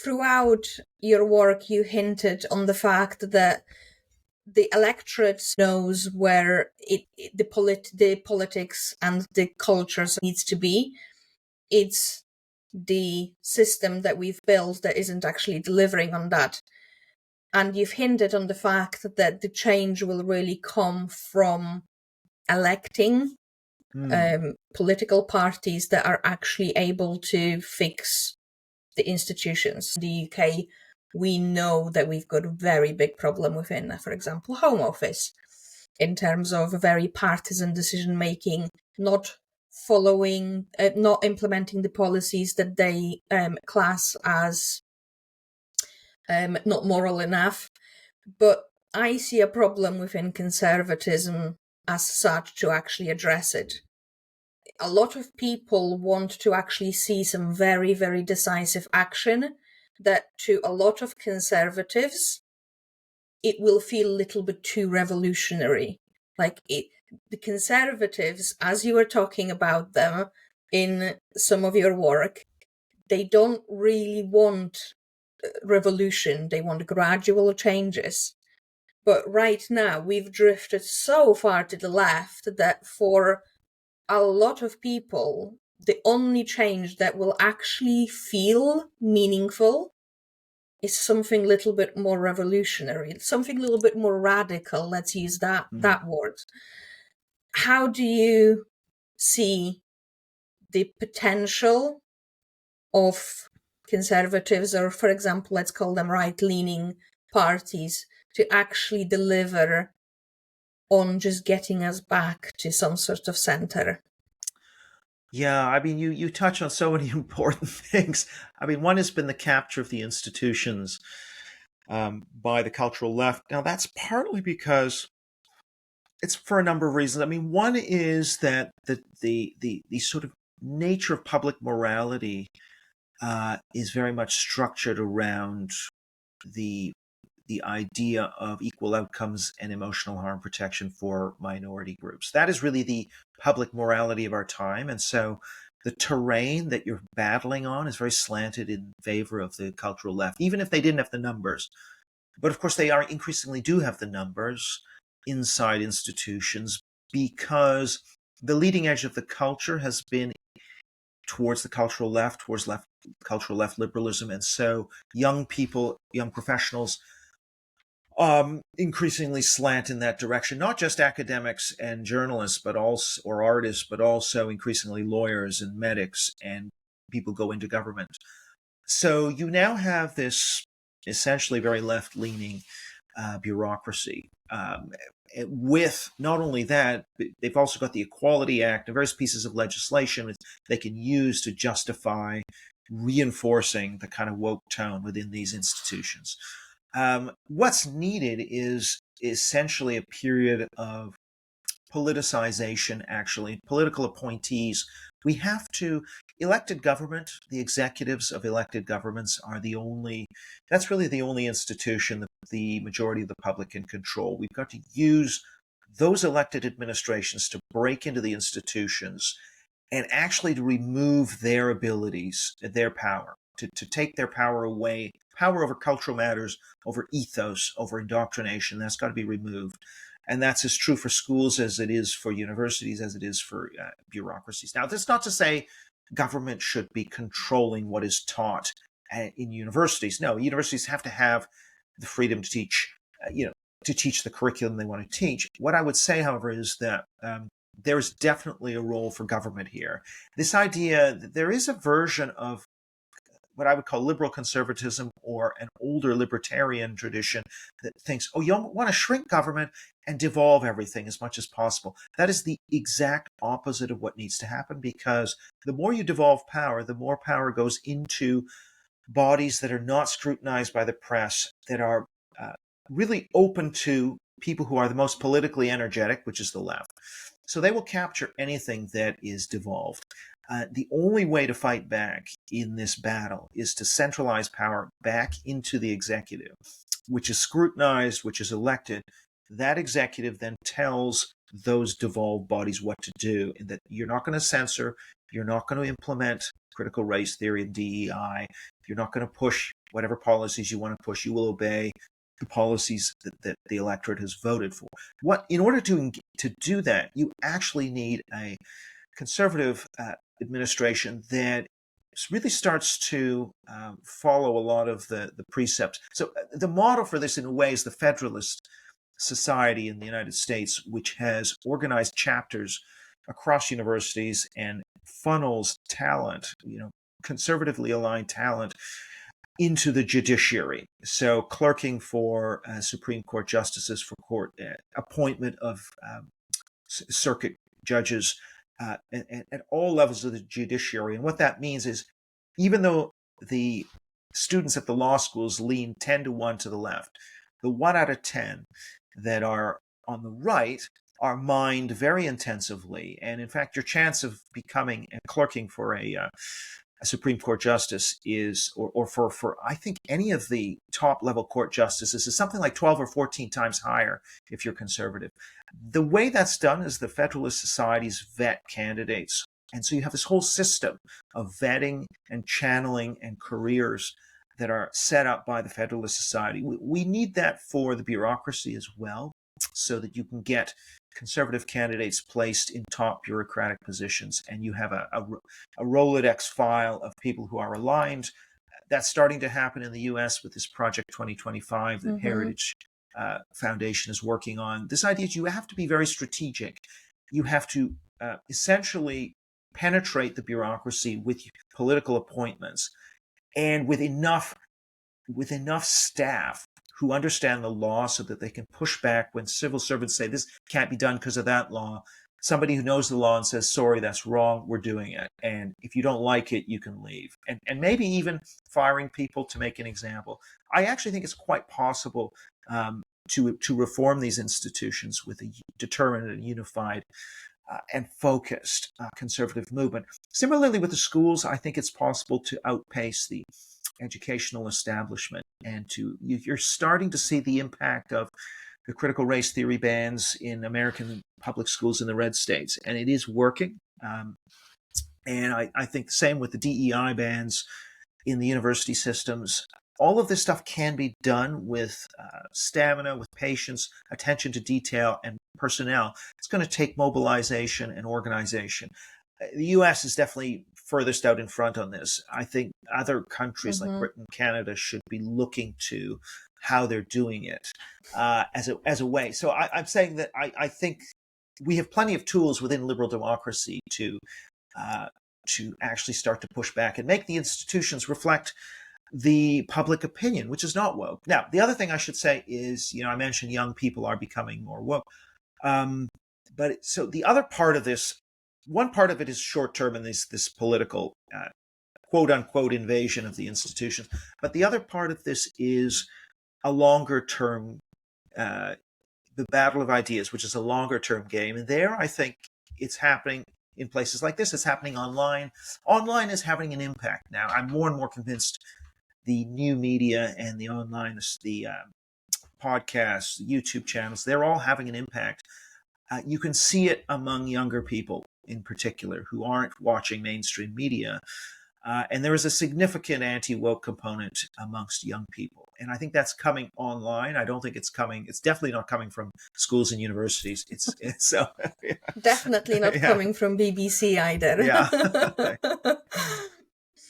throughout your work, you hinted on the fact that the electorate knows where the politics and the cultures needs to be. It's the system that we've built that isn't actually delivering on that. And you've hinted on the fact that the change will really come from electing political parties that are actually able to fix the institutions. In the UK, we know that we've got a very big problem within, for example, Home Office, in terms of very partisan decision making, not implementing the policies that they class as not moral enough. But I see a problem within conservatism as such to actually address it. A lot of people want to actually see some very, very decisive action that to a lot of conservatives, it will feel a little bit too revolutionary. The conservatives, as you were talking about them in some of your work, they don't really want revolution. They want gradual changes. But right now, we've drifted so far to the left that for a lot of people, the only change that will actually feel meaningful is something a little bit more revolutionary, something a little bit more radical. Let's use that word. How do you see the potential of conservatives, or for example, let's call them right-leaning parties, to actually deliver on just getting us back to some sort of center? Yeah, I mean, you touch on so many important things. I mean, one has been the capture of the institutions by the cultural left. Now, that's partly because it's for a number of reasons. I mean, one is that the sort of nature of public morality is very much structured around the idea of equal outcomes and emotional harm protection for minority groups. That is really the public morality of our time. And so the terrain that you're battling on is very slanted in favor of the cultural left, even if they didn't have the numbers. But of course, they are increasingly do have the numbers inside institutions, because the leading edge of the culture has been towards the cultural left, cultural left liberalism. And so young people, young professionals, increasingly slant in that direction, not just academics and journalists, but also, or artists, but also increasingly lawyers and medics and people go into government. So you now have this essentially very left-leaning bureaucracy. With not only that, they've also got the Equality Act and various pieces of legislation they can use to justify reinforcing the kind of woke tone within these institutions. What's needed is essentially a period of politicization, actually, political appointees. We have to, elected government, the executives of elected governments are that's really the only institution that the majority of the public can control. We've got to use those elected administrations to break into the institutions and actually to remove their abilities, their power, to take their power away, power over cultural matters, over ethos, over indoctrination. That's got to be removed. And that's as true for schools as it is for universities, as it is for bureaucracies. Now, that's not to say government should be controlling what is taught in universities. No, universities have to have the freedom to teach, to teach the curriculum they want to teach. What I would say, however, is that there's definitely a role for government here. This idea that there is a version of what I would call liberal conservatism or an older libertarian tradition that thinks, oh, you want to shrink government and devolve everything as much as possible. That is the exact opposite of what needs to happen, because the more you devolve power, the more power goes into bodies that are not scrutinized by the press, that are really open to people who are the most politically energetic, which is the left. So they will capture anything that is devolved. The only way to fight back in this battle is to centralize power back into the executive, which is scrutinized, which is elected. That executive then tells those devolved bodies what to do, and that you're not going to censor, you're not going to implement critical race theory and DEI, you're not going to push whatever policies you want to push, you will obey the policies that the electorate has voted for. In order to do that, you actually need a conservative administration that really starts to follow a lot of the precepts. So the model for this, in a way, is the Federalist Society in the United States, which has organized chapters across universities and funnels talent, conservatively aligned talent, into the judiciary. So clerking for Supreme Court justices, for court appointment of circuit judges at all levels of the judiciary. And what that means is, even though the students at the law schools lean 10-1 to the left, the 1 out of 10 that are on the right are mined very intensively. And in fact, your chance of becoming and clerking for a Supreme Court justice is, or for I think any of the top level court justices, is something like 12 or 14 times higher if you're conservative. The way that's done is the Federalist Societies vet candidates. And so you have this whole system of vetting and channeling and careers that are set up by the Federalist Society. We need that for the bureaucracy as well, so that you can get conservative candidates placed in top bureaucratic positions, and you have a Rolodex file of people who are aligned. That's starting to happen in the US with this Project 2025 that Heritage Foundation is working on. This idea is you have to be very strategic. You have to essentially penetrate the bureaucracy with political appointments, and with enough staff who understand the law so that they can push back when civil servants say this can't be done because of that law. Somebody who knows the law and says, sorry, that's wrong, we're doing it. And if you don't like it, you can leave. And maybe even firing people to make an example. I actually think it's quite possible to reform these institutions with a determined and unified and focused conservative movement. Similarly with the schools, I think it's possible to outpace the educational establishment, and you're starting to see the impact of the critical race theory bans in American public schools in the red states, and it is working. And I think the same with the DEI bans in the university systems. All of this stuff can be done with stamina, with patience, attention to detail, and personnel. It's going to take mobilization and organization. The U.S. is definitely furthest out in front on this. I think other countries like Britain, Canada should be looking to how they're doing it as a way. So I'm saying that I think we have plenty of tools within liberal democracy to actually start to push back and make the institutions reflect the public opinion, which is not woke. Now, the other thing I should say is, I mentioned young people are becoming more woke. But so the other part of this, one part of it is short-term and this political quote-unquote invasion of the institutions. But the other part of this is a longer-term, the battle of ideas, which is a longer-term game. And there, I think it's happening in places like this. It's happening online. Online is having an impact now. I'm more and more convinced the new media and the online, the podcasts, the YouTube channels, they're all having an impact. You can see it among younger people in particular who aren't watching mainstream media. And there is a significant anti-woke component amongst young people. And I think that's coming online. I don't think it's definitely not coming from schools and universities. It's so definitely not coming from BBC either. Yeah.